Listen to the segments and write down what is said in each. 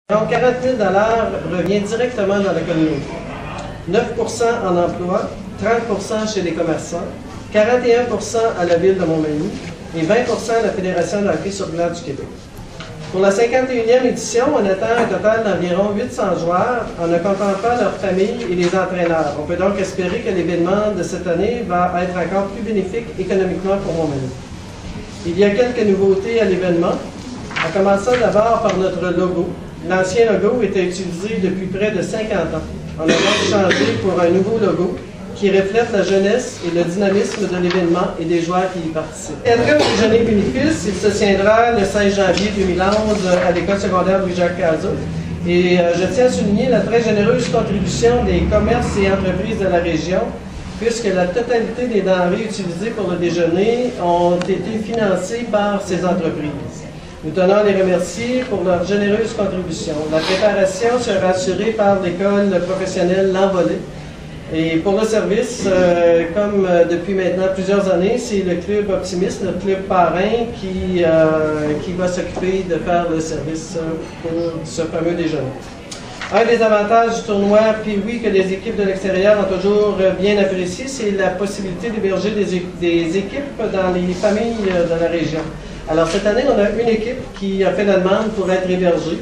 Donc, 40 000 $ revient directement dans la communauté. 9 % en emploi, 30 % chez les commerçants, 41 % à la ville de Montmagny et 20 % à la Fédération de hockey sur glace du Québec. Pour la 51e édition, on attend un total d'environ 800 joueurs en ne comptant pas leurs familles et les entraîneurs. On peut donc espérer que l'événement de cette année va être encore plus bénéfique économiquement pour Montmagny. Il y a quelques nouveautés à l'événement, en commençant d'abord par notre logo. L'ancien logo était utilisé depuis près de 50 ans. On a donc changé pour un nouveau logo qui reflète la jeunesse et le dynamisme de l'événement et des joueurs qui y participent. Après au déjeuner bénéfice, il se tiendra le 16 janvier 2011 à l'école secondaire Louis-Jacques Cazot. Et je tiens à souligner la très généreuse contribution des commerces et entreprises de la région, puisque la totalité des denrées utilisées pour le déjeuner ont été financées par ces entreprises. Nous tenons à les remercier pour leur généreuse contribution. La préparation sera assurée par l'école professionnelle L'Envolée. Et pour le service, comme depuis maintenant plusieurs années, c'est le club Optimiste, notre club parrain, qui va s'occuper de faire le service pour ce fameux déjeuner. Un des avantages du tournoi Pee-Wee que les équipes de l'extérieur ont toujours bien apprécié, c'est la possibilité d'héberger des équipes dans les familles de la région. Alors cette année, on a une équipe qui a fait la demande pour être hébergée.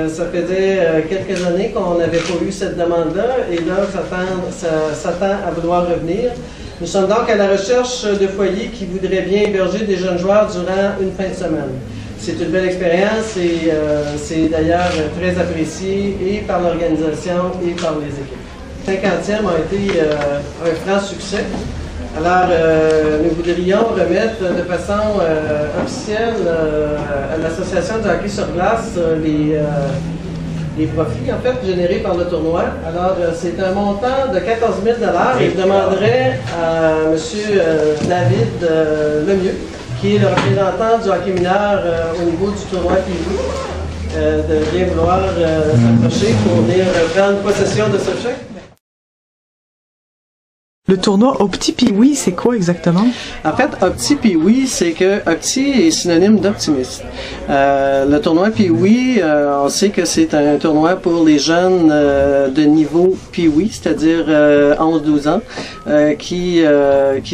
Ça faisait quelques années qu'on n'avait pas eu cette demande-là et là, ça tend à vouloir revenir. Nous sommes donc à la recherche de foyers qui voudraient bien héberger des jeunes joueurs durant une fin de semaine. C'est une belle expérience et c'est d'ailleurs très apprécié et par l'organisation et par les équipes. 50e a été un franc succès. Alors, nous voudrions remettre de façon officielle à l'Association du hockey sur glace les profits en fait générés par le tournoi. Alors, c'est un montant de 14 000 $ et je demanderais à M. David Lemieux, qui est le représentant du hockey mineur au niveau du tournoi Pee-Wee, de bien vouloir s'approcher pour venir prendre possession de ce chèque. Le tournoi Opti Pee-Wee, c'est quoi exactement? En fait, Opti Pee-Wee, c'est que Opti est synonyme d'optimiste. Le tournoi Pee-Wee, on sait que c'est un tournoi pour les jeunes de niveau Pee-Wee, c'est-à-dire 11-12 ans, qui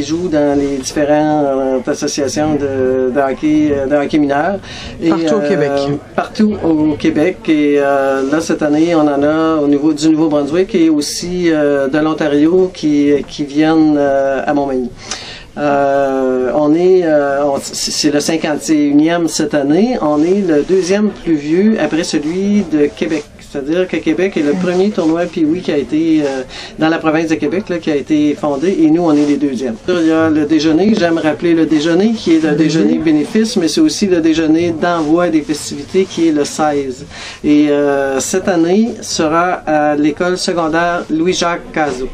jouent dans les différentes associations de hockey mineur. Partout au Québec. Partout au Québec. Et là, cette année, on en a au niveau du Nouveau-Brunswick et aussi de l'Ontario qui viennent à Montmagny. C'est le 51e cette année. On est le deuxième plus vieux après celui de Québec. C'est-à-dire que Québec est le premier tournoi Pee-Wee qui a été dans la province de Québec, là, qui a été fondé, et nous, on est les deuxièmes. Il y a le déjeuner, j'aime rappeler le déjeuner, qui est le déjeuner bénéfice, mais c'est aussi le déjeuner d'envoi des festivités, qui est le 16. Et cette année sera à l'école secondaire Louis-Jacques Cazot.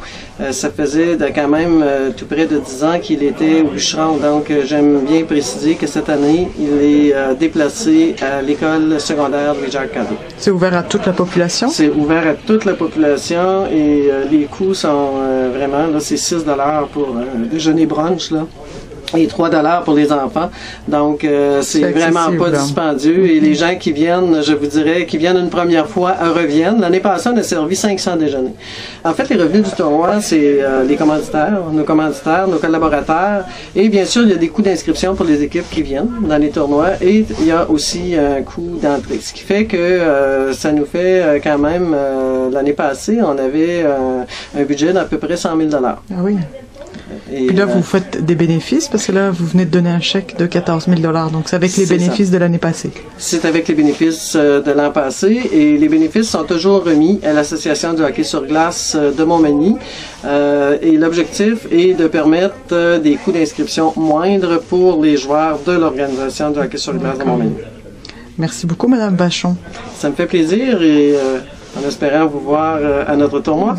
Ça faisait quand même tout près de 10 ans qu'il était au bûcheron, donc j'aime bien préciser que cette année, il est déplacé à l'école secondaire Louis-Jacques Cazot. C'est ouvert à toute la population? C'est ouvert à toute la population et les coûts sont vraiment, là, c'est 6 $ pour un déjeuner brunch, là. Et 3 $ pour les enfants. Donc, c'est vraiment pas dispendieux. Et les gens qui viennent, je vous dirais, qui viennent une première fois, reviennent. L'année passée, on a servi 500 déjeuners. En fait, les revenus du tournoi, c'est les commanditaires, nos collaborateurs. Et bien sûr, il y a des coûts d'inscription pour les équipes qui viennent dans les tournois. Et il y a aussi un coût d'entrée. Ce qui fait que ça nous fait quand même, l'année passée, on avait un budget d'à peu près 100 000 $. Ah oui. Et puis là, vous faites des bénéfices, parce que là, vous venez de donner un chèque de 14 000 $. Donc, c'est avec les bénéfices de l'année passée. C'est avec les bénéfices de l'an passé. Et les bénéfices sont toujours remis à l'Association du hockey sur glace de Montmagny. Et l'objectif est de permettre des coûts d'inscription moindres pour les joueurs de l'Organisation du hockey sur glace de Montmagny. Merci beaucoup, Mme Vachon. Ça me fait plaisir et en espérant vous voir à notre tournoi.